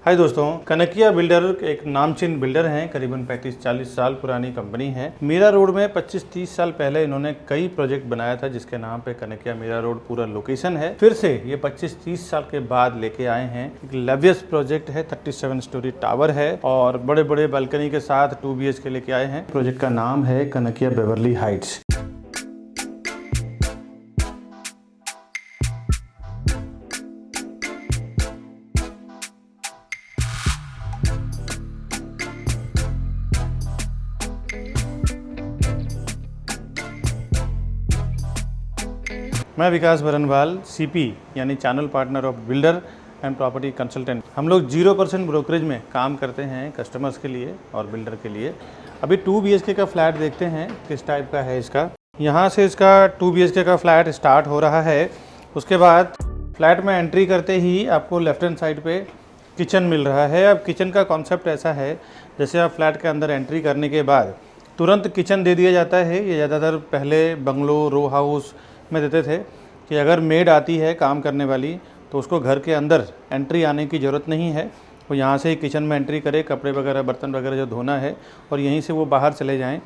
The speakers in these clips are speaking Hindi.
हाय दोस्तों, कनकिया बिल्डर एक नामचीन बिल्डर हैं। करीबन 35-40 साल पुरानी कंपनी है। मीरा रोड में 25-30 साल पहले इन्होंने कई प्रोजेक्ट बनाया था जिसके नाम पे कनकिया मीरा रोड पूरा लोकेशन है। फिर से ये 25-30 साल के बाद लेके आए हैं। एक लवियस प्रोजेक्ट है, 37 स्टोरी टावर है और बड़े बड़े बालकनी के साथ 2 BHK लेके आए हैं। प्रोजेक्ट का नाम है कनकिया बेवर्ली हाइट्स। मैं विकास बरनवाल, CP यानी channel partner of builder and property consultant. हम लोग 0% ब्रोकरेज में काम करते हैं कस्टमर्स के लिए और बिल्डर के लिए। अभी 2 BHK का फ्लैट देखते हैं किस टाइप का है इसका। यहाँ से इसका 2 BHK का फ्लैट स्टार्ट हो रहा है। उसके बाद फ्लैट में एंट्री करते ही आपको लेफ्ट हैंड साइड पे किचन मिल रहा है। अब किचन का कॉन्सेप्ट ऐसा है, जैसे आप फ्लैट के अंदर एंट्री करने के बाद तुरंत किचन दे दिया जाता है। ये ज़्यादातर पहले बंगलो, रो हाउस में देते थे कि अगर मेड आती है काम करने वाली तो उसको घर के अंदर एंट्री आने की ज़रूरत नहीं है। वो यहाँ से ही किचन में एंट्री करे, कपड़े वगैरह बर्तन वगैरह जो धोना है और यहीं से वो बाहर चले जाएं।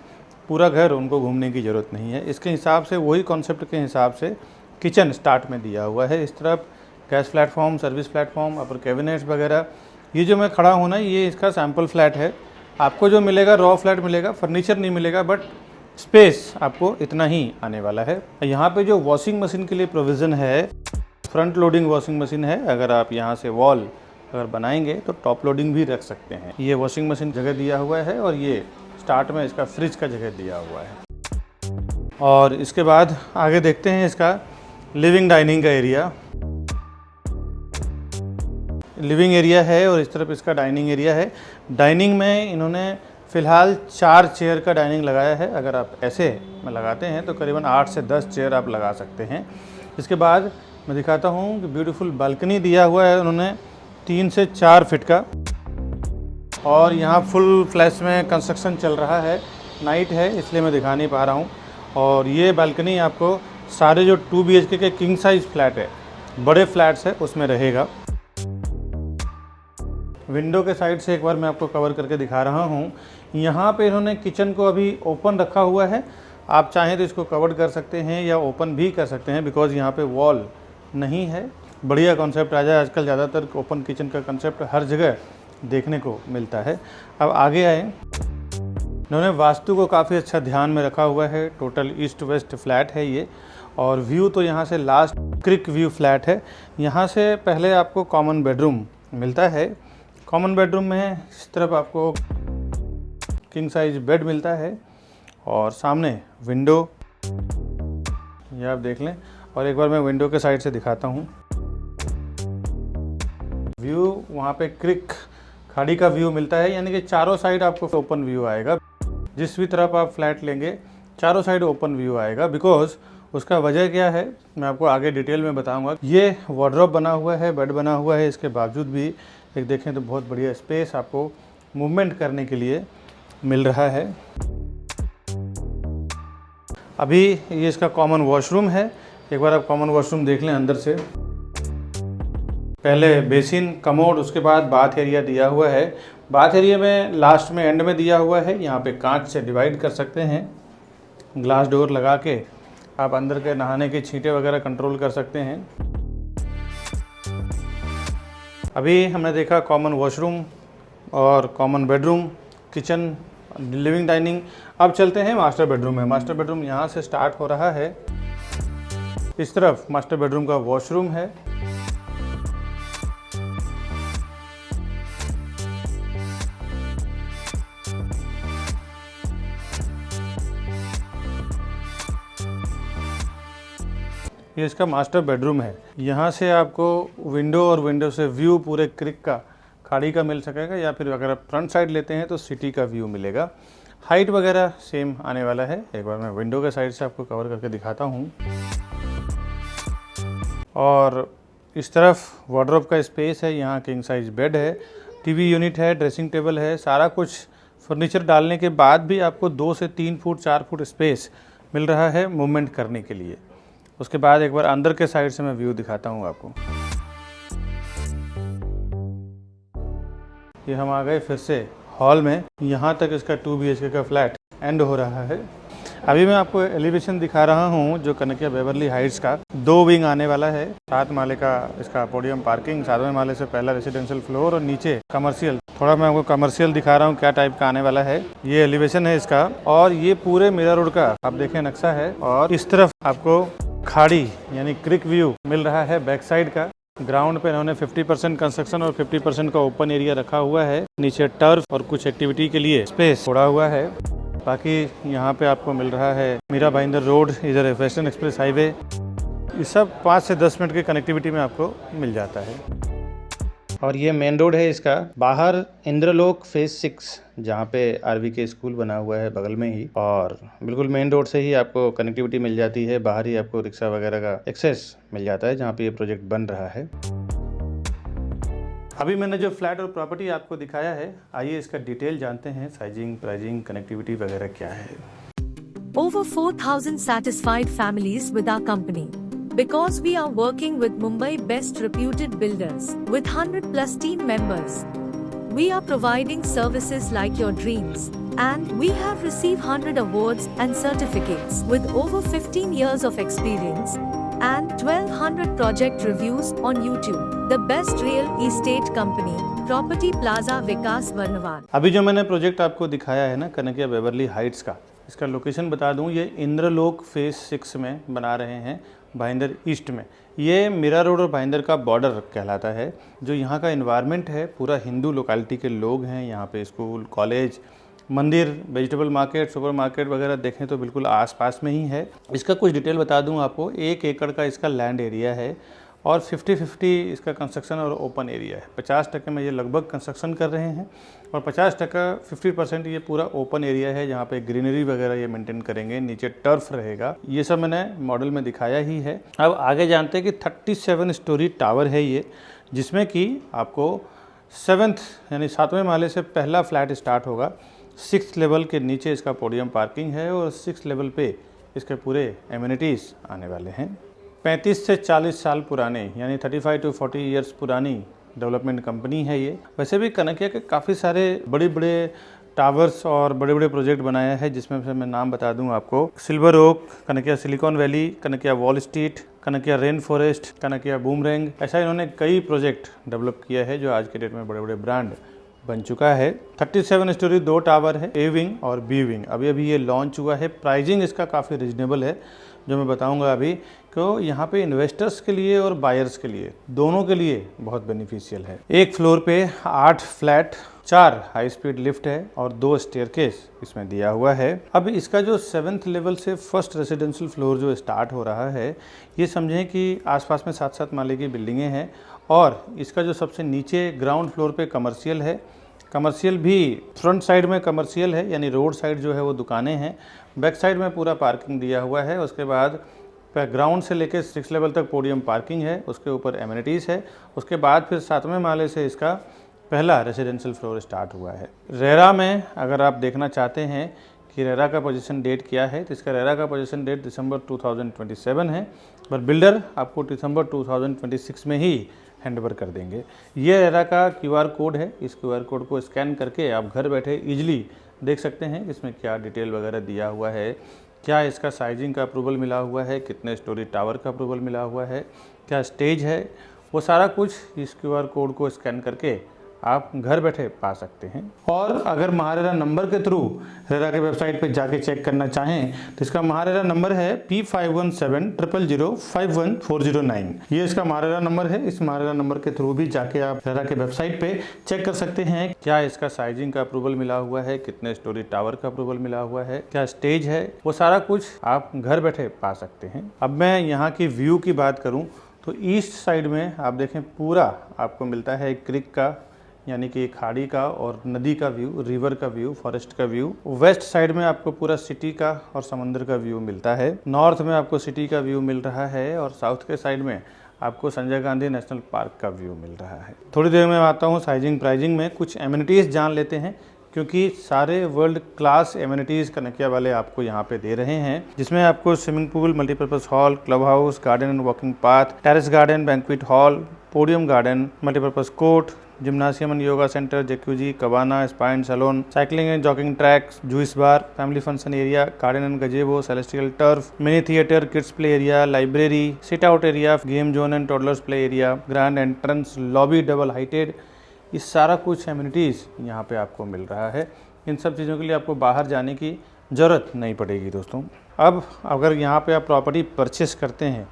पूरा घर उनको घूमने की ज़रूरत नहीं है। इसके हिसाब से, वही कॉन्सेप्ट के हिसाब से किचन स्टार्ट में दिया हुआ है। इस तरफ गैस प्लेटफॉर्म, सर्विस प्लेटफॉर्म, अपर कैबिनेट्स वगैरह। ये जो मैं खड़ा हूँ ना, ये इसका सैम्पल फ्लैट है। आपको जो मिलेगा रॉ फ्लैट मिलेगा, फर्नीचर नहीं मिलेगा, बट स्पेस आपको इतना ही आने वाला है। यहाँ पे जो वॉशिंग मशीन के लिए प्रोविज़न है, फ्रंट लोडिंग वॉशिंग मशीन है। अगर आप यहाँ से वॉल अगर बनाएंगे तो टॉप लोडिंग भी रख सकते हैं। ये वॉशिंग मशीन जगह दिया हुआ है और ये स्टार्ट में इसका फ्रिज का जगह दिया हुआ है। और इसके बाद आगे देखते हैं इसका लिविंग डाइनिंग का एरिया। लिविंग एरिया है और इस तरफ इसका डाइनिंग एरिया है। डाइनिंग में इन्होंने फ़िलहाल 4 चेयर का डाइनिंग लगाया है। अगर आप ऐसे में लगाते हैं तो करीबन 8 से 10 चेयर आप लगा सकते हैं। इसके बाद मैं दिखाता हूँ कि ब्यूटीफुल बालकनी दिया हुआ है उन्होंने 3 से 4 फीट का। और यहाँ फुल फ्लैश में कंस्ट्रक्शन चल रहा है। नाइट है इसलिए मैं दिखा नहीं पा रहा हूँ। और ये बालकनी आपको सारे जो 2 BHK के किंग साइज़ फ्लैट है, बड़े फ्लैट्स है, उसमें रहेगा। विंडो के साइड से एक बार मैं आपको कवर करके दिखा रहा हूँ। यहाँ पे इन्होंने किचन को अभी ओपन रखा हुआ है। आप चाहें तो इसको कवर कर सकते हैं या ओपन भी कर सकते हैं, बिकॉज़ यहाँ पे वॉल नहीं है। बढ़िया कॉन्सेप्ट आ जाए। आजकल ज़्यादातर ओपन किचन का कॉन्सेप्ट हर जगह देखने को मिलता है। अब आगे आए, इन्होंने वास्तु को काफ़ी अच्छा ध्यान में रखा हुआ है। टोटल ईस्ट वेस्ट फ्लैट है ये। और व्यू तो यहाँ से लास्ट क्रिक व्यू फ्लैट है। यहाँ से पहले आपको कॉमन बेडरूम मिलता है। कॉमन बेडरूम में इस तरफ आपको किंग साइज बेड मिलता है और सामने विंडो, ये आप देख लें। और एक बार मैं विंडो के साइड से दिखाता हूँ व्यू। वहाँ पे क्रिक खाड़ी का व्यू मिलता है, यानी कि चारों साइड आपको ओपन व्यू आएगा। जिस भी तरफ आप फ्लैट लेंगे चारों साइड ओपन व्यू आएगा। बिकॉज उसका वजह क्या है मैं आपको आगे डिटेल में बताऊंगा। ये वार्डरोब बना हुआ है, बेड बना हुआ है। इसके बावजूद भी एक देखें तो बहुत बढ़िया स्पेस आपको मूवमेंट करने के लिए मिल रहा है। अभी ये इसका कॉमन वॉशरूम है। एक बार आप कॉमन वॉशरूम देख लें अंदर से। पहले बेसिन, कमोड, उसके बाद बाथ एरिया दिया हुआ है। बाथ एरिया में लास्ट में एंड में दिया हुआ है। यहाँ पे कांच से डिवाइड कर सकते हैं। ग्लास डोर लगा के आप अंदर के नहाने के छींटे वगैरह कंट्रोल कर सकते हैं। अभी हमने देखा कॉमन वॉशरूम और common bedroom, kitchen, living dining. अब चलते हैं मास्टर बेडरूम में। मास्टर बेडरूम यहाँ से स्टार्ट हो रहा है। इस तरफ मास्टर बेडरूम का वॉशरूम है। ये इसका मास्टर बेडरूम है। यहाँ से आपको विंडो और विंडो से व्यू पूरे क्रिक का, खाड़ी का मिल सकेगा, या फिर अगर आप फ्रंट साइड लेते हैं तो सिटी का व्यू मिलेगा। हाइट वगैरह सेम आने वाला है। एक बार मैं विंडो के साइड से आपको कवर करके दिखाता हूँ। और इस तरफ वार्डरोब का स्पेस है। यहाँ किंग साइज बेड है, टीवी यूनिट है, ड्रेसिंग टेबल है। सारा कुछ फर्नीचर डालने के बाद भी आपको 2 से 3 फुट 4 फुट स्पेस मिल रहा है मूवमेंट करने के लिए। उसके बाद एक बार अंदर के साइड से मैं व्यू दिखाता हूँ आपको। ये हम आ गए फिर से हॉल में। यहाँ तक इसका 2 BHK का फ्लैट एंड हो रहा है। अभी मैं आपको एलिवेशन दिखा रहा हूँ जो कनकिया बेवरली हाइट्स का 2 विंग आने वाला है। 7 माले का इसका पोडियम पार्किंग, 7वें माले से पहला रेसिडेंशियल फ्लोर और नीचे कमर्शियल। थोड़ा मैं आपको कमर्शियल दिखा रहा हूँ क्या टाइप का आने वाला है। ये एलिवेशन है इसका और ये पूरे मीरा रोड का आप देखें नक्शा है और इस तरफ आपको खाड़ी यानी क्रिक व्यू मिल रहा है बैक साइड का। ग्राउंड पे इन्होंने 50% कंस्ट्रक्शन और 50% का ओपन एरिया रखा हुआ है। नीचे टर्फ और कुछ एक्टिविटी के लिए स्पेस छोड़ा हुआ है। बाकी यहाँ पे आपको मिल रहा है मीरा भाईंदर रोड, इधर वेस्टर्न एक्सप्रेस हाईवे। ये सब 5 से 10 मिनट की कनेक्टिविटी में आपको मिल जाता है। और ये मेन रोड है इसका। बाहर इंद्रलोक फेज 6 जहाँ पे RVK स्कूल बना हुआ है बगल में ही, और बिल्कुल मेन रोड से ही आपको कनेक्टिविटी मिल जाती है। बाहर ही आपको रिक्शा वगैरह का एक्सेस मिल जाता है जहाँ पे ये प्रोजेक्ट बन रहा है। अभी मैंने जो फ्लैट और प्रॉपर्टी आपको दिखाया है, आइए इसका डिटेल जानते हैं। साइजिंग, प्राइजिंग, कनेक्टिविटी वगैरह क्या है। Over 4,000 satisfied families with our company. Because we are working with Mumbai best reputed builders with 100+ team members. We are providing services like your dreams. And we have received 100 awards and certificates with over 15 years of experience and 1200 project reviews on YouTube. The best real estate company, Property Plaza Vikas Varnawal. अभी जो मैंने प्रोजेक्ट आपको दिखाया है ना कनकिया बेवरली हाइट्स का, इसका लोकेशन बता दूं, ये इंद्रलोक फेज 6 में बना रहे हैं भाईंदर ईस्ट में। ये मीरा रोड और भाईंदर का बॉर्डर कहलाता है। जो यहाँ का इन्वायरमेंट है पूरा हिंदू लोकेलिटी के लोग हैं। यहाँ पे स्कूल, कॉलेज, मंदिर, वेजिटेबल मार्केट, सुपर मार्केट वगैरह देखें तो बिल्कुल आसपास में ही है। इसका कुछ डिटेल बता दूं आपको। 1 एकड़ का इसका लैंड एरिया है और 50-50 इसका कंस्ट्रक्शन और ओपन एरिया है। 50% में ये लगभग कंस्ट्रक्शन कर रहे हैं और 50% 50% ये पूरा ओपन एरिया है जहाँ पे ग्रीनरी वगैरह ये मेंटेन करेंगे। नीचे टर्फ रहेगा। ये सब मैंने मॉडल में दिखाया ही है। अब आगे जानते हैं कि 37 स्टोरी टावर है ये, जिसमें कि आपको 7वें माले से पहला फ्लैट स्टार्ट होगा। 6th लेवल के नीचे इसका पोडियम पार्किंग है और 6th लेवल पे इसके पूरे एमिनिटीज़ आने वाले हैं। 35 से 40 साल पुराने यानी 35 to 40 ईयर्स पुरानी डेवलपमेंट कंपनी है ये। वैसे भी कनकिया के काफ़ी सारे बड़े बड़े टावर्स और बड़े बड़े प्रोजेक्ट बनाया है, जिसमें से मैं नाम बता दूं आपको। Silver Oak, Kanakia Silicon Valley, Kanakia Wall Street, Kanakia Rain Forest, Kanakia Boomerang. ऐसा इन्होंने कई प्रोजेक्ट डेवलप किया है जो आज के डेट में बड़े बड़े ब्रांड बन चुका है। 37 स्टोरी 2 टावर है, ए विंग और बी विंग। अभी ये लॉन्च हुआ है। प्राइजिंग इसका काफ़ी रिजनेबल है जो मैं बताऊंगा अभी। तो यहाँ पे इन्वेस्टर्स के लिए और बायर्स के लिए दोनों के लिए बहुत बेनिफिशियल है। एक फ्लोर पे 8 फ्लैट, 4 हाई स्पीड लिफ्ट है और 2 स्टेयरकेस इसमें दिया हुआ है। अब इसका जो 7th लेवल से फर्स्ट रेसिडेंशियल फ्लोर जो स्टार्ट हो रहा है, ये समझें कि आसपास में 7-7 माले की बिल्डिंगें हैं और इसका जो सबसे नीचे ग्राउंड फ्लोर पे कमर्शियल है। कमर्शियल भी फ्रंट साइड में कमर्शियल है यानी रोड साइड जो है वो दुकानें हैं। बैक साइड में पूरा पार्किंग दिया हुआ है। उसके बाद ग्राउंड से लेकर 6 लेवल तक पोडियम पार्किंग है। उसके ऊपर एमिनिटीज़ है। उसके बाद फिर 7वें माले से इसका पहला रेसिडेंशियल फ्लोर स्टार्ट हुआ है। रेरा में अगर आप देखना चाहते हैं कि रेरा का पोजीशन डेट क्या है, तो इसका रेरा का पोजीशन डेट दिसंबर 2027 है, पर बिल्डर आपको दिसंबर 2026 में ही हैंडओवर कर देंगे। ये रेरा का QR कोड है। इस QR कोड को स्कैन करके आप घर बैठे इजीली देख सकते हैं इसमें क्या डिटेल वगैरह दिया हुआ है, क्या इसका साइजिंग का अप्रूवल मिला हुआ है, कितने स्टोरी टावर का अप्रूवल मिला हुआ है, क्या स्टेज है, वो सारा कुछ इस QR कोड को स्कैन करके आप घर बैठे पा सकते हैं। और अगर महारेरा नंबर के थ्रू रेरा के वेबसाइट पे जाके चेक करना चाहें तो इसका महारेरा नंबर है P517000514009। ये इसका महारेरा नंबर है। इस महारेरा नंबर के थ्रू भी जाके आप रेरा के वेबसाइट पे चेक कर सकते हैं क्या इसका साइजिंग का अप्रूवल मिला हुआ है, कितने स्टोरी टावर का अप्रूवल मिला हुआ है, क्या स्टेज है, वो सारा कुछ आप घर बैठे पा सकते हैं। अब मैं यहाँ की व्यू की बात करूँ तो ईस्ट साइड में आप देखें पूरा आपको मिलता है क्रिक का यानी कि खाड़ी का और नदी का व्यू, रिवर का व्यू, फॉरेस्ट का व्यू। वेस्ट साइड में आपको पूरा सिटी का और समंदर का व्यू मिलता है। नॉर्थ में आपको सिटी का व्यू मिल रहा है और साउथ के साइड में आपको संजय गांधी नेशनल पार्क का व्यू मिल रहा है। थोड़ी देर में आता हूँ साइजिंग प्राइजिंग में। कुछ एमिनिटीज़ जान लेते हैं क्योंकि सारे वर्ल्ड क्लास एमिनिटीज़ कनकिया वाले आपको यहाँ पे दे रहे हैं, जिसमें आपको swimming pool, multipurpose hall, club house, garden and walking path, terrace garden, banquet hall, podium garden, multipurpose court, gymnasium and yoga centre, jacuzzi, cabana, spa and salon, cycling and jogging tracks, juice bar, family function area, garden and gazebo, celestial turf, mini theatre, kids play area, library, sit out area, game zone and toddlers play area, grand entrance, lobby double heighted, ये सारा कुछ एमिनिटीज़ यहाँ पे आपको मिल रहा है। इन सब चीज़ों के लिए आपको बाहर जाने की ज़रूरत नहीं पड़ेगी दोस्तों। अब अगर यहाँ पे आप प्रॉपर्टी परचेस करते हैं,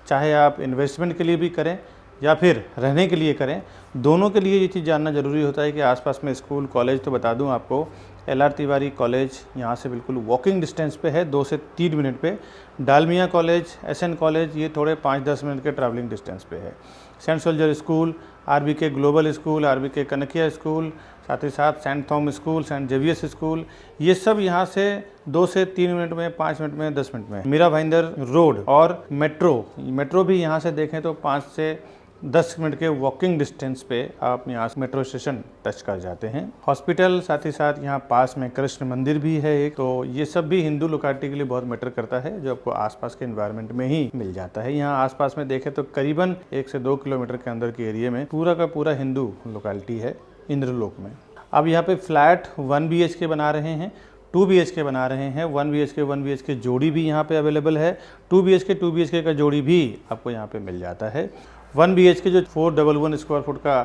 चाहे आप इन्वेस्टमेंट के लिए भी करें या फिर रहने के लिए करें, दोनों के लिए ये चीज़ जानना ज़रूरी होता है कि आसपास में स्कूल कॉलेज, तो बता दूं आपको LR तिवारी कॉलेज यहाँ से बिल्कुल वॉकिंग डिस्टेंस पे है, 2 से 3 मिनट पे। डालमिया कॉलेज, SN कॉलेज, ये थोड़े 5-10 मिनट के ट्रैवलिंग डिस्टेंस पे है। Saint Soldier school, RBK global school, RBK Kanakia school, साथ ही साथ Saint Thomas school, Saint Xavier's school, ये सब यहाँ से 2 से 3 मिनट में, 5 मिनट में, 10 मिनट में। मीरा भाईंदर रोड और मेट्रो भी यहाँ से देखें तो 5 से 10 मिनट के वॉकिंग डिस्टेंस पे आप यहाँ से मेट्रो स्टेशन टच कर जाते हैं। हॉस्पिटल, साथ ही साथ यहाँ पास में कृष्ण मंदिर भी है एक, तो ये सब भी हिंदू लोकेलिटी के लिए बहुत मैटर करता है, जो आपको आसपास के एनवायरनमेंट में ही मिल जाता है। यहाँ आसपास में देखें तो करीबन 1 से 2 किलोमीटर के अंदर के एरिया में पूरा का पूरा हिंदू लोकेलिटी है इंद्रलोक में। अब यहाँ पे फ्लैट 1 BHK बना रहे हैं, 2 BHK बना रहे हैं, 1 BHK जोड़ी भी यहाँ पे अवेलेबल है, 2 BHK का जोड़ी भी आपको यहाँ पे मिल जाता है। 1 BHK जो 411 स्क्वायर फुट का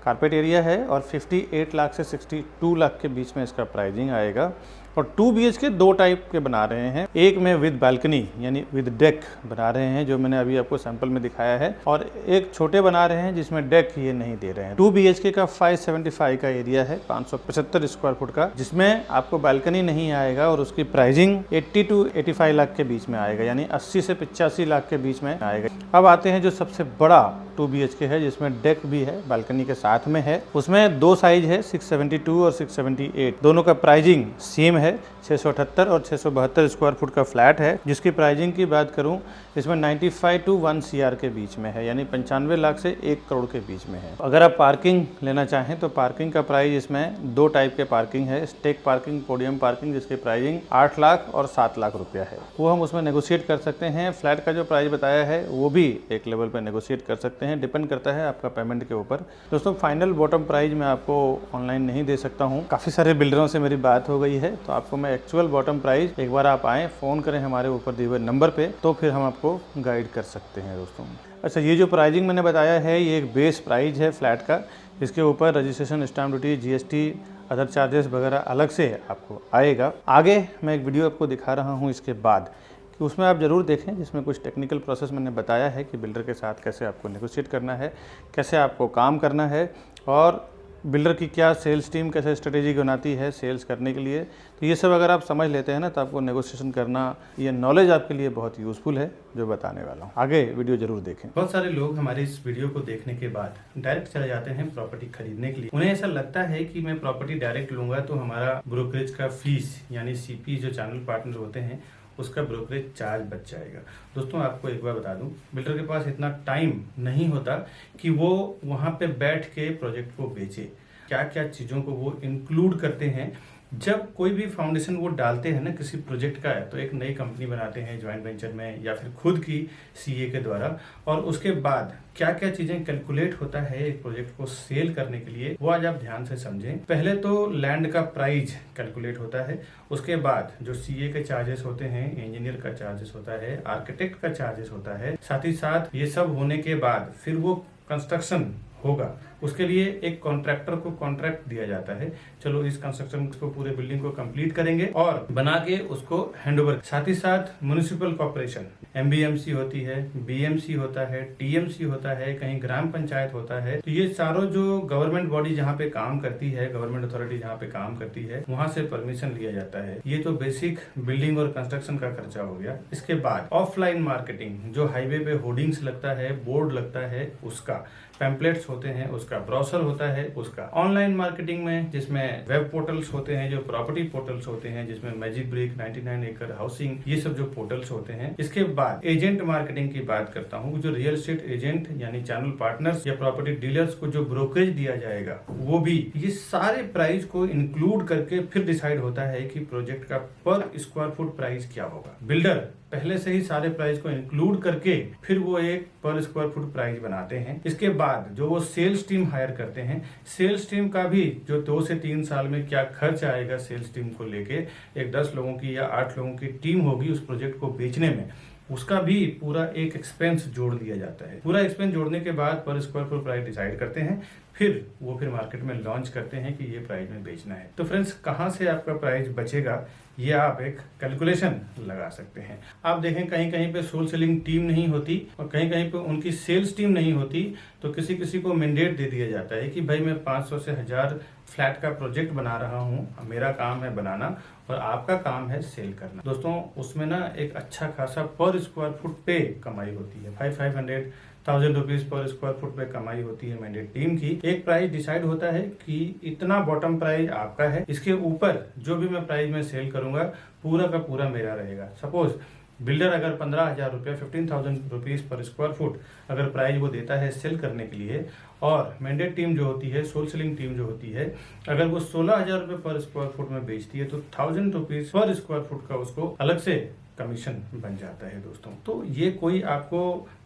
कारपेट एरिया है और 58 लाख से 62 लाख के बीच में इसका प्राइसिंग आएगा। और 2 BHK 2 टाइप के बना रहे हैं, एक में विद बालकनी यानी विद डेक बना रहे हैं, जो मैंने अभी आपको सैंपल में दिखाया है, और एक छोटे बना रहे हैं जिसमें डेक ये नहीं दे रहे हैं। 2 BHK का 575 का एरिया है, 575 स्क्वायर फुट का, जिसमें आपको बालकनी नहीं आएगा और उसकी प्राइसिंग 80 to 85 लाख के बीच में आएगा, यानी 80 से 85 लाख के बीच में आएगा। अब आते हैं जो सबसे बड़ा 2 BHK है, जिसमें डेक भी है, बालकनी के साथ में है। उसमें 2 साइज है, 672 और 678, दोनों का प्राइसिंग सेम है। 678 और 672 स्क्वायर फुट का फ्लैट है, जिसकी प्राइसिंग की बात करूं, इसमें 95 to 1 CR के बीच में है, यानी 95 लाख से 1 करोड़ के बीच में है। अगर आप पार्किंग लेना चाहें तो पार्किंग का प्राइस इसमें 2 टाइप के पार्किंग है, स्टेक पार्किंग, पोडियम पार्किंग, जिसकी प्राइसिंग 8 लाख और 7 लाख रुपया है, वो हम उसमें नेगोशिएट कर सकते हैं। फ्लैट का जो प्राइस बताया है वो भी एक लेवल पर नेगोशिएट कर सकते हैं, डिपेंड करता है आपका पेमेंट के ऊपर। दोस्तों फाइनल बॉटम प्राइस मैं आपको ऑनलाइन नहीं दे सकता हूँ, काफ़ी सारे बिल्डरों से मेरी बात हो गई है, तो आपको मैं एक्चुअल बॉटम प्राइस, एक बार आप आएँ, फ़ोन करें हमारे ऊपर दिए हुए नंबर पे, तो फिर हम आपको गाइड कर सकते हैं दोस्तों। अच्छा, ये जो प्राइसिंग मैंने बताया है, ये एक बेस प्राइस है फ्लैट का, इसके ऊपर registration, stamp duty, GST, other charges वगैरह अलग से आपको आएगा। आगे मैं एक वीडियो आपको दिखा रहा हूँ इसके बाद, कि उसमें आप ज़रूर देखें, जिसमें कुछ टेक्निकल प्रोसेस मैंने बताया है कि बिल्डर के साथ कैसे आपको नेगोशिएट करना है, कैसे आपको काम करना है, और बिल्डर की क्या सेल्स टीम कैसे स्ट्रेटेजी बनाती है सेल्स करने के लिए। तो ये सब अगर आप समझ लेते हैं ना, तो आपको नेगोशिएशन करना, ये नॉलेज आपके लिए बहुत यूज़फुल है जो बताने वाला हूँ। आगे वीडियो जरूर देखें। बहुत सारे लोग हमारे इस वीडियो को देखने के बाद डायरेक्ट चले जाते हैं प्रॉपर्टी खरीदने के लिए। उन्हें ऐसा लगता है कि मैं प्रॉपर्टी डायरेक्ट लूंगा तो हमारा ब्रोकरेज का फीस यानी CP जो चैनल पार्टनर होते हैं उसका ब्रोकरेज चार्ज बच जाएगा। दोस्तों आपको एक बार बता दूं, बिल्डर के पास इतना टाइम नहीं होता कि वो वहां पे बैठ के प्रोजेक्ट को बेचे। क्या क्या चीज़ों को वो इंक्लूड करते हैं जब कोई भी फाउंडेशन वो डालते हैं ना किसी प्रोजेक्ट का है, तो एक नई कंपनी बनाते हैं ज्वाइंट वेंचर में या फिर खुद की CA के द्वारा, और उसके बाद क्या क्या चीजें कैलकुलेट होता है एक प्रोजेक्ट को सेल करने के लिए, वो आज आप ध्यान से समझें। पहले तो लैंड का प्राइस कैलकुलेट होता है, उसके बाद जो CA के चार्जेस होते हैं, इंजीनियर का चार्जेस होता है, आर्किटेक्ट का चार्जेस होता है, साथ ही साथ ये सब होने के बाद फिर वो कंस्ट्रक्शन होगा, उसके लिए एक कॉन्ट्रैक्टर को कॉन्ट्रैक्ट दिया जाता है, चलो इस कंस्ट्रक्शन को, पूरे बिल्डिंग को कंप्लीट करेंगे और बना के उसको हैंडओवर। साथ ही साथ म्युनिसिपल कॉर्पोरेशन, MBMC होती है, BMC होता है, TMC होता है, कहीं ग्राम पंचायत होता है, तो ये सारों जो गवर्नमेंट बॉडी जहाँ पे काम करती है, गवर्नमेंट अथॉरिटी जहाँ पे काम करती है, वहां से परमिशन लिया जाता है। ये तो बेसिक बिल्डिंग और कंस्ट्रक्शन का खर्चा हो गया। इसके बाद ऑफलाइन मार्केटिंग, जो हाईवे पे होर्डिंग्स लगता है, बोर्ड लगता है, उसका पैम्पलेट्स होते हैं, उसका ब्रोशर होता है, उसका ऑनलाइन मार्केटिंग में जिसमें वेब पोर्टल्स होते हैं, जो प्रॉपर्टी पोर्टल्स होते हैं, जिसमें मैजिक ब्रिक, 99 एकड़ हाउसिंग, ये सब जो पोर्टल्स होते हैं। इसके बाद एजेंट मार्केटिंग की बात करता हूँ, जो रियल एस्टेट एजेंट यानी चैनल पार्टनर्स या प्रॉपर्टी डीलर्स को जो ब्रोकरेज दिया जाएगा, वो भी ये सारे प्राइस को इंक्लूड करके फिर डिसाइड होता है कि प्रोजेक्ट का पर स्क्वायर फुट प्राइस क्या होगा। बिल्डर पहले से ही सारे प्राइस को इंक्लूड करके फिर वो एक पर स्क्वायर फुट प्राइस बनाते हैं। इसके बाद जो वो सेल्स टीम हायर करते हैं, सेल्स टीम का भी जो 2 से 3 साल में क्या खर्च आएगा सेल्स टीम को लेके, एक 10 लोगों की या 8 लोगों की टीम होगी उस प्रोजेक्ट को बेचने में, उसका भी पूरा एक एक्सपेंस जोड़ दिया जाता है। पूरा एक्सपेंस जोड़ने के बाद पर स्क्वायर फुट प्राइस डिसाइड करते हैं, फिर वो मार्केट में लॉन्च करते हैं कि ये प्राइस में बेचना है। तो फ्रेंड्स, कहाँ से आपका प्राइस बचेगा ये आप एक कैलकुलेशन लगा सकते हैं। आप देखें कहीं कहीं पे सोल सेलिंग टीम नहीं होती और कहीं कहीं पे उनकी सेल्स टीम नहीं होती, तो किसी किसी को मैंडेट दे दिया जाता है कि भाई मैं 500 से 1000 फ्लैट का प्रोजेक्ट बना रहा हूँ, मेरा काम है बनाना और आपका काम है सेल करना। दोस्तों, उसमें ना एक अच्छा खासा पर स्क्वायर फुट पे कमाई होती है, 500,000 रुपीज पर स्क्वायर फुट पे कमाई होती है मैंडेट टीम की। एक प्राइस डिसाइड होता है कि इतना बॉटम प्राइस आपका है, इसके ऊपर जो भी मैं प्राइस में सेल करूंगा पूरा का पूरा मेरा रहेगा। सपोज बिल्डर अगर 15,000 रुपया 15,000 रुपीज पर स्क्वायर फुट अगर प्राइस वो देता है सेल करने के लिए, और मैंडेट टीम जो होती है, सोल सेलिंग टीम जो होती है, अगर वो 16,000 रुपये पर स्क्वायर फुट में बेचती है तो 1000 रुपीज पर स्क्वायर फुट का उसको अलग से कमीशन बन जाता है दोस्तों। तो ये कोई आपको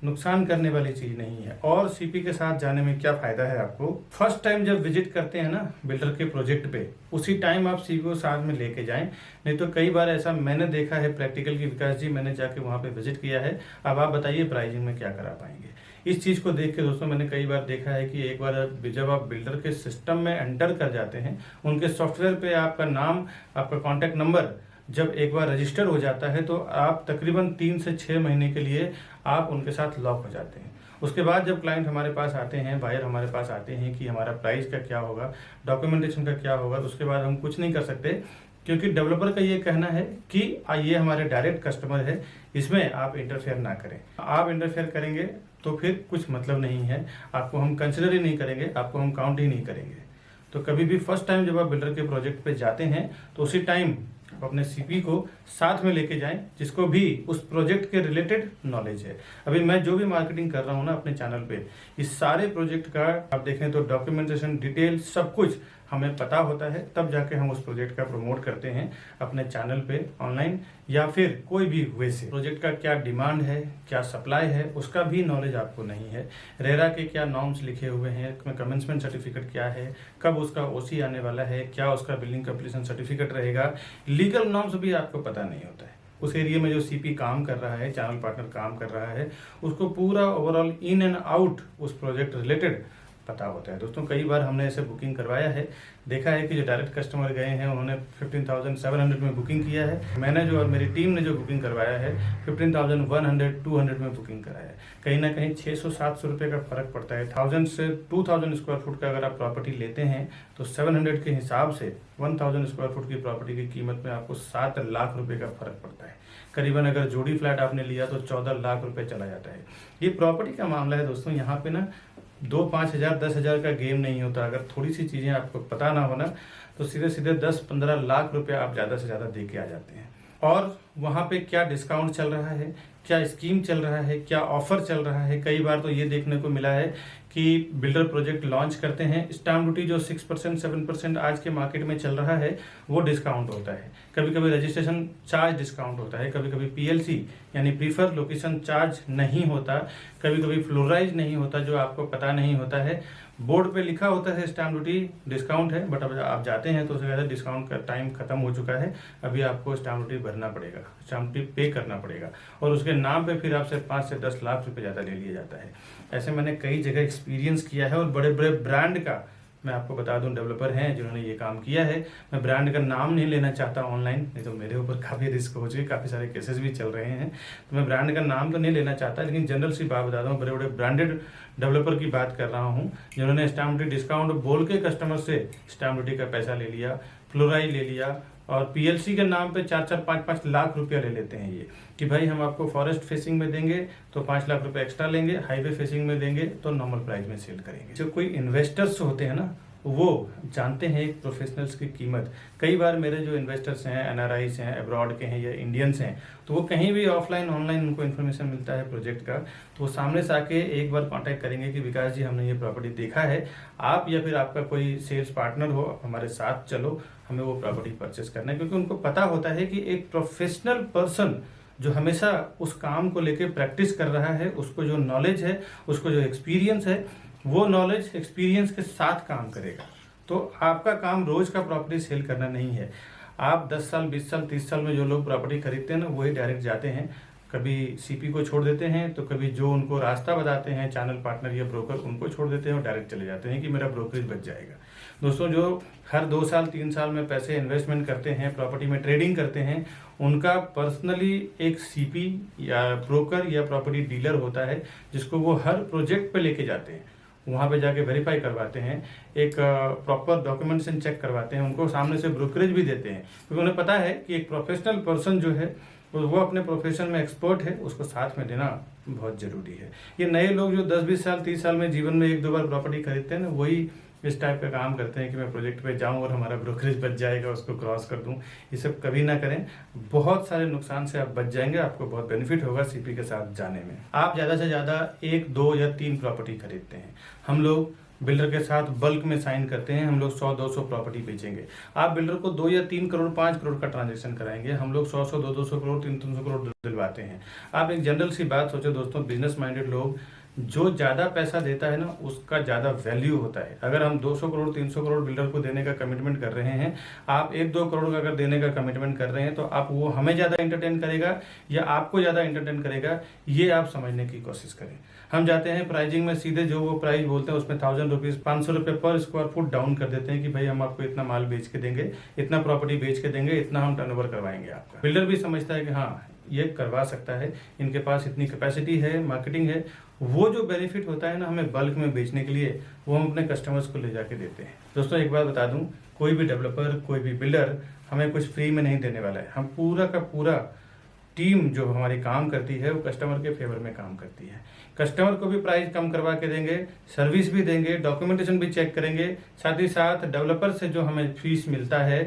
नुकसान करने वाली चीज नहीं है। और सीपी के साथ जाने में क्या फायदा है आपको, फर्स्ट टाइम जब विजिट करते हैं ना बिल्डर के प्रोजेक्ट पे, उसी टाइम आप सीपी को साथ में लेके जाएं। नहीं तो कई बार ऐसा मैंने देखा है प्रैक्टिकल की, विकास जी मैंने जाके वहां पे विजिट किया है, अब आप बताइए प्राइसिंग में क्या करा पाएंगे। इस चीज को देख के दोस्तों मैंने कई बार देखा है कि एक बार जब आप बिल्डर के सिस्टम में एंटर कर जाते हैं, उनके सॉफ्टवेयर पे आपका नाम, आपका कॉन्टेक्ट नंबर जब एक बार रजिस्टर हो जाता है तो आप तकरीबन 3 से 6 महीने के लिए आप उनके साथ लॉक हो जाते हैं। उसके बाद जब क्लाइंट हमारे पास आते हैं, बायर हमारे पास आते हैं कि हमारा प्राइस का क्या होगा, डॉक्यूमेंटेशन का क्या होगा, तो उसके बाद हम कुछ नहीं कर सकते, क्योंकि डेवलपर का ये कहना है कि ये हमारे डायरेक्ट कस्टमर है, इसमें आप इंटरफेयर ना करें। आप इंटरफेयर करेंगे तो फिर कुछ मतलब नहीं है, आपको हम कंसिडर ही नहीं करेंगे, आपको हम काउंट ही नहीं करेंगे। तो कभी भी फर्स्ट टाइम जब आप बिल्डर के प्रोजेक्ट पे जाते हैं तो उसी टाइम आप अपने सीपी को साथ में लेके जाएं, जिसको भी उस प्रोजेक्ट के रिलेटेड नॉलेज है। अभी मैं जो भी मार्केटिंग कर रहा हूं ना अपने चैनल पे, इस सारे प्रोजेक्ट का आप देखें तो डॉक्यूमेंटेशन, डिटेल सब कुछ हमें पता होता है, तब जाके हम उस प्रोजेक्ट का प्रमोट करते हैं अपने चैनल पे ऑनलाइन या फिर कोई भी वे से। प्रोजेक्ट का क्या डिमांड है, क्या सप्लाई है, उसका भी नॉलेज आपको नहीं है। रेरा के क्या नॉर्म्स लिखे हुए हैं, कमेंसमेंट सर्टिफिकेट क्या है, कब उसका ओसी आने वाला है, क्या उसका बिल्डिंग कंप्लीशन सर्टिफिकेट रहेगा, लीगल नॉर्म्स भी आपको पता नहीं होता है। उस एरिया में जो सीपी काम कर रहा है, चैनल पार्टनर काम कर रहा है, उसको पूरा ओवरऑल इन एंड आउट उस प्रोजेक्ट रिलेटेड पता होता है। दोस्तों, कई बार हमने ऐसे बुकिंग करवाया है, देखा है कि जो डायरेक्ट कस्टमर गए हैं उन्होंने 15,700 में बुकिंग किया है, मैंने जो और मेरी टीम ने जो बुकिंग करवाया है 15,100 200 में बुकिंग कराया है। कहीं ना कहीं 600-700 रुपये का फर्क पड़ता है। 1000 से 2000 स्क्वायर फुट का अगर आप प्रॉपर्टी लेते हैं तो 700 के हिसाब से 1000 स्क्वायर फुट की प्रॉपर्टी की कीमत में आपको 7 लाख रुपए का फर्क पड़ता है। करीबन अगर जोड़ी फ्लैट आपने लिया तो 14 लाख रुपए चला जाता है। ये प्रॉपर्टी का मामला है दोस्तों। यहाँ पे ना 2-5 हजार 10 हजार का गेम नहीं होता। अगर थोड़ी सी चीजें आपको पता ना हो ना तो सीधे सीधे 10-15 लाख रुपए आप ज्यादा से ज्यादा दे के आ जाते हैं। और वहां पे क्या डिस्काउंट चल रहा है, क्या स्कीम चल रहा है, क्या ऑफर चल रहा है। कई बार तो ये देखने को मिला है कि बिल्डर प्रोजेक्ट लॉन्च करते हैं, स्टैम्प ड्यूटी जो 6% 7% आज के मार्केट में चल रहा है वो डिस्काउंट होता है। कभी कभी रजिस्ट्रेशन चार्ज डिस्काउंट होता है, कभी कभी पीएलसी यानी प्रीफर लोकेशन चार्ज नहीं होता, कभी कभी फ्लोराइज नहीं होता, जो आपको पता नहीं होता है। बोर्ड पे लिखा होता है स्टैम्प ड्यूटी डिस्काउंट है, बट अब आप जाते हैं तो उससे ज़्यादा डिस्काउंट का टाइम खत्म हो चुका है। अभी आपको स्टैम्प ड्यूटी भरना पड़ेगा, स्टैम्प ड्यूटी पे करना पड़ेगा और उसके नाम पे फिर आपसे 5 से 10 लाख रुपए ज़्यादा ले लिया जाता है। ऐसे मैंने कई जगह एक्सपीरियंस किया है और बड़े बड़े ब्रांड का मैं आपको बता दूं डेवलपर हैं जिन्होंने ये काम किया है। मैं ब्रांड का नाम नहीं लेना चाहता ऑनलाइन, नहीं तो मेरे ऊपर काफ़ी रिस्क हो चुके, काफ़ी सारे केसेस भी चल रहे हैं, तो मैं ब्रांड का नाम तो नहीं लेना चाहता। लेकिन जनरल सी बात बताता हूँ, बड़े बड़े ब्रांडेड डेवलपर की बात कर रहा हूँ जिन्होंने स्टैम्प ड्यूटी डिस्काउंट बोल के कस्टमर से स्टैम्प ड्यूटी का पैसा ले लिया, फ्लोराइज ले लिया और पीएलसी के नाम पे 4-4 5-5 लाख रुपया ले लेते हैं ये कि भाई हम आपको फॉरेस्ट फेसिंग में देंगे तो 5 लाख रुपए एक्स्ट्रा लेंगे, हाईवे फेसिंग में देंगे तो नॉर्मल प्राइस में सेल करेंगे। जो कोई इन्वेस्टर्स होते हैं ना वो जानते हैं एक प्रोफेशनल्स की कीमत। कई बार मेरे जो इन्वेस्टर्स हैं, एनआरआईस हैं, अब्रॉड के हैं या इंडियंस हैं, तो वो कहीं भी ऑफलाइन ऑनलाइन उनको इन्फॉर्मेशन मिलता है प्रोजेक्ट का, तो वो सामने से आके एक बार कांटेक्ट करेंगे कि विकास जी हमने ये प्रॉपर्टी देखा है, आप या फिर आपका कोई सेल्स पार्टनर हो हमारे साथ चलो, हमें वो प्रॉपर्टी परचेस करना है। क्योंकि उनको पता होता है कि एक प्रोफेशनल पर्सन जो हमेशा उस काम को लेके प्रैक्टिस कर रहा है, उसको जो नॉलेज है, उसको जो एक्सपीरियंस है, वो नॉलेज एक्सपीरियंस के साथ काम करेगा। तो आपका काम रोज का प्रॉपर्टी सेल करना नहीं है। आप 10 साल 20 साल 30 साल में जो लोग प्रॉपर्टी खरीदते हैं ना, वही डायरेक्ट जाते हैं, कभी सीपी को छोड़ देते हैं, तो कभी जो उनको रास्ता बताते हैं चैनल पार्टनर या ब्रोकर, उनको छोड़ देते हैं और डायरेक्ट चले जाते हैं कि मेरा ब्रोकरेज बच जाएगा। दोस्तों, जो हर 2 साल 3 साल में पैसे इन्वेस्टमेंट करते हैं, प्रॉपर्टी में ट्रेडिंग करते हैं, उनका पर्सनली एक सीपी या ब्रोकर या प्रॉपर्टी डीलर होता है, जिसको वो हर प्रोजेक्ट पे लेके जाते हैं, वहाँ पे जाके वेरीफाई करवाते हैं, एक प्रॉपर डॉक्यूमेंटेशन चेक करवाते हैं, उनको सामने से ब्रोकरेज भी देते हैं, क्योंकि उन्हें पता है कि एक प्रोफेशनल पर्सन जो है वो अपने प्रोफेशन में एक्सपर्ट है, उसको साथ में देना बहुत जरूरी है। ये नए लोग जो 10-20 साल 30 साल में जीवन में 1-2 बार प्रॉपर्टी खरीदते हैं ना, वही इस टाइप का काम करते हैं कि मैं प्रोजेक्ट पे जाऊं और हमारा ब्रोकरेज बच जाएगा, उसको क्रॉस कर दूं। ये सब कभी ना करें, बहुत सारे नुकसान से आप बच जाएंगे, आपको बहुत बेनिफिट होगा सीपी के साथ जाने में। आप ज़्यादा से ज़्यादा 1, 2 या 3 प्रॉपर्टी खरीदते हैं। हम लोग बिल्डर के साथ बल्क में साइन करते हैं, हम लोग 100-200 प्रॉपर्टी बेचेंगे। आप बिल्डर को 2 या 3 करोड़ 5 करोड़ का ट्रांजेक्शन कराएंगे, हम लोग 100-100 200 करोड़ 300 करोड़ दिलवाते हैं। आप एक जनरल सी बात सोचो दोस्तों, बिजनेस माइंडेड लोग, जो ज़्यादा पैसा देता है ना, उसका ज़्यादा वैल्यू होता है। अगर हम 200 करोड़ 300 करोड़ बिल्डर को देने का कमिटमेंट कर रहे हैं, आप 1-2 करोड़ का अगर देने का कमिटमेंट कर रहे हैं, तो आप वो हमें ज़्यादा एंटरटेन करेगा या आपको ज़्यादा एंटरटेन करेगा, ये आप समझने की कोशिश करें। हम जाते हैं प्राइजिंग में, सीधे जो वो प्राइस बोलते हैं उसमें 1000 रुपीज़ 500 रुपये पर स्क्वायर फुट डाउन कर देते हैं कि भाई हम आपको इतना माल बेच के देंगे, इतना प्रॉपर्टी बेच के देंगे, इतना हम टर्नओवर करवाएंगे आपका। बिल्डर भी समझता है कि हाँ, ये करवा सकता है, इनके पास इतनी कैपेसिटी है, मार्केटिंग है। वो जो बेनिफिट होता है ना हमें बल्क में बेचने के लिए, वो हम अपने कस्टमर्स को ले जाके देते हैं। दोस्तों, एक बात बता दूं, कोई भी डेवलपर, कोई भी बिल्डर हमें कुछ फ्री में नहीं देने वाला है। हम पूरा का पूरा टीम जो हमारी काम करती है, वो कस्टमर के फेवर में काम करती है। कस्टमर को भी प्राइस कम करवा के देंगे, सर्विस भी देंगे, डॉक्यूमेंटेशन भी चेक करेंगे, साथ ही साथ डेवलपर से जो हमें फीस मिलता है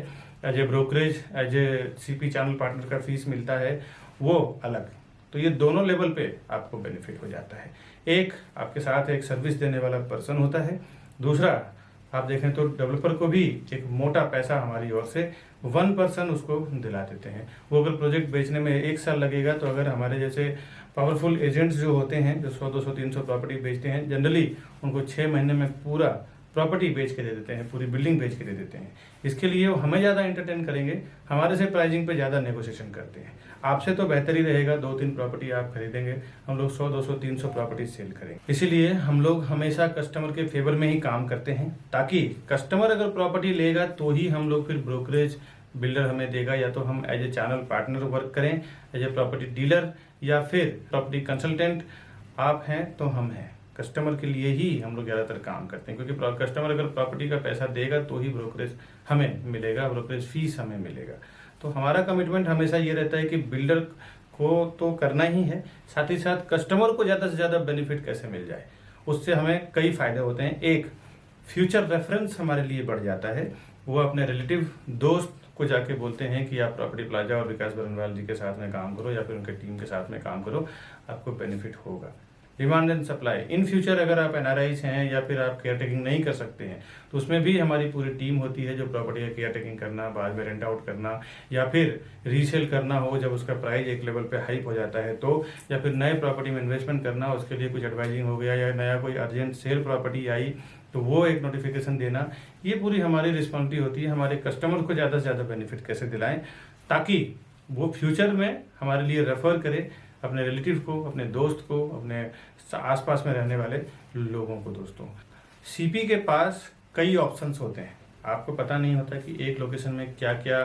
as a brokerage, as a CP channel partner का फीस मिलता है, वो अलग। तो ये दोनों लेवल पे आपको बेनिफिट हो जाता है। एक, आपके साथ एक सर्विस देने वाला पर्सन होता है, दूसरा आप देखें तो डेवलपर को भी एक मोटा पैसा हमारी ओर से 1% उसको दिला देते हैं। वो अगर प्रोजेक्ट बेचने में 1 साल लगेगा, तो अगर हमारे जैसे पावरफुल एजेंट्स जो होते हैं, जो 100-200-300 प्रॉपर्टी बेचते हैं, जनरली उनको 6 महीने में पूरा प्रॉपर्टी बेच के दे देते हैं, पूरी बिल्डिंग बेच के दे देते हैं। इसके लिए वो हमें ज़्यादा एंटरटेन करेंगे, हमारे से प्राइसिंग पे ज़्यादा नेगोशिएशन करते हैं। आपसे तो बेहतर ही रहेगा, 2-3 प्रॉपर्टी आप खरीदेंगे, हम लोग 100-200-300 प्रॉपर्टी सेल करेंगे। इसीलिए हम लोग हमेशा कस्टमर के फेवर में ही काम करते हैं, ताकि कस्टमर अगर प्रॉपर्टी लेगा तो ही हम लोग फिर ब्रोकरेज बिल्डर हमें देगा, या तो हम as a channel partner work करें, एज ए प्रॉपर्टी डीलर या फिर प्रॉपर्टी कंसल्टेंट। आप हैं तो हम हैं, कस्टमर के लिए ही हम लोग ज़्यादातर काम करते हैं, क्योंकि कस्टमर अगर प्रॉपर्टी का पैसा देगा तो ही ब्रोकरेज हमें मिलेगा, ब्रोकरेज फीस हमें मिलेगा। तो हमारा कमिटमेंट हमेशा ये रहता है कि बिल्डर को तो करना ही है, साथ ही साथ कस्टमर को ज़्यादा से ज़्यादा बेनिफिट कैसे मिल जाए, उससे हमें कई फ़ायदे होते हैं। एक, फ्यूचर रेफरेंस हमारे लिए बढ़ जाता है। वो अपने रिलेटिव दोस्त को जाके बोलते हैं कि आप प्रॉपर्टी प्लाजा और विकास बरनवाल जी के साथ में काम करो या फिर उनके टीम के साथ में काम करो, आपको बेनिफिट होगा। Demand and supply, in future अगर आप एनआरआईज हैं या फिर आप केयर टेकिंग नहीं कर सकते हैं, तो उसमें भी हमारी पूरी टीम होती है जो प्रॉपर्टी का केयर टेकिंग करना, बाद में रेंट आउट करना या फिर रीसेल करना हो जब उसका प्राइस एक लेवल पे हाइप हो जाता है तो, या फिर नए प्रॉपर्टी में इन्वेस्टमेंट करना, उसके लिए कुछ एडवाइजिंग हो गया या नया कोई अर्जेंट सेल प्रॉपर्टी आई तो वो एक नोटिफिकेशन देना, ये पूरी हमारी रिस्पॉन्सिबिलिटी होती है। हमारे कस्टमर को ज़्यादा से ज़्यादा बेनिफिट कैसे दिलाएं, ताकि वो फ्यूचर में हमारे लिए रेफर करे अपने रिलेटिव को, अपने दोस्त को, अपने आसपास में रहने वाले लोगों को। दोस्तों, सीपी के पास कई ऑप्शंस होते हैं, आपको पता नहीं होता कि एक लोकेशन में क्या क्या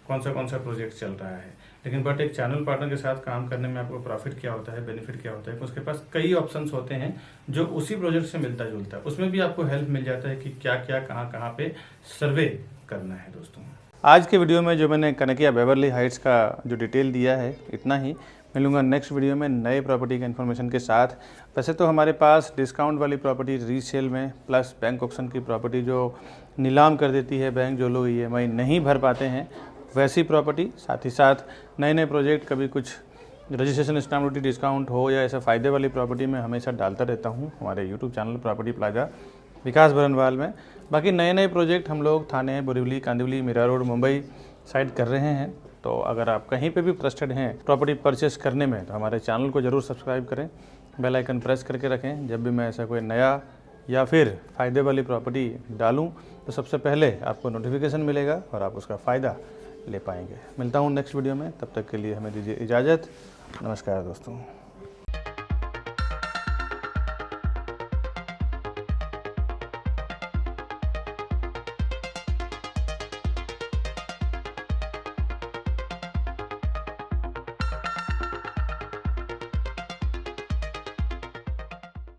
कौन सा प्रोजेक्ट चल रहा है, लेकिन बट एक चैनल पार्टनर के साथ काम करने में आपको प्रॉफिट क्या होता है, बेनिफिट क्या होता है, उसके पास कई ऑप्शंस होते हैं जो उसी प्रोजेक्ट से मिलता जुलता है। उसमें भी आपको हेल्प मिल जाता है कि क्या क्या कहाँ पे सर्वे करना है। दोस्तों, आज के वीडियो में जो मैंने कनकिया बेवरली हाइट्स का जो डिटेल दिया है, इतना ही। मिलूंगा नेक्स्ट वीडियो में नए प्रॉपर्टी के इन्फॉर्मेशन के साथ। वैसे तो हमारे पास डिस्काउंट वाली प्रॉपर्टी रीसेल में, प्लस बैंक ऑक्शन की प्रॉपर्टी जो नीलाम कर देती है बैंक, जो लोग ईएमआई नहीं भर पाते हैं, वैसी प्रॉपर्टी, साथ ही साथ नए नए प्रोजेक्ट, कभी कुछ रजिस्ट्रेशन स्टैम्प ड्यूटी डिस्काउंट हो या ऐसा फ़ायदे वाली प्रॉपर्टी मैं हमेशा डालता रहता हूँ हमारे यूट्यूब चैनल प्रॉपर्टी प्लाजा विकास बरनवाल में। बाकी नए नए प्रोजेक्ट हम लोग थाने, बोरीवली, कांदिवली, मीरा रोड, मुंबई साइड कर रहे हैं। तो अगर आप कहीं पे भी ट्रस्टेड हैं प्रॉपर्टी परचेस करने में तो हमारे चैनल को ज़रूर सब्सक्राइब करें, बेल आइकन प्रेस करके रखें। जब भी मैं ऐसा कोई नया या फिर फ़ायदे वाली प्रॉपर्टी डालूं तो सबसे पहले आपको नोटिफिकेशन मिलेगा और आप उसका फ़ायदा ले पाएंगे। मिलता हूं नेक्स्ट वीडियो में, तब तक के लिए हमें दीजिए इजाज़त। नमस्कार दोस्तों।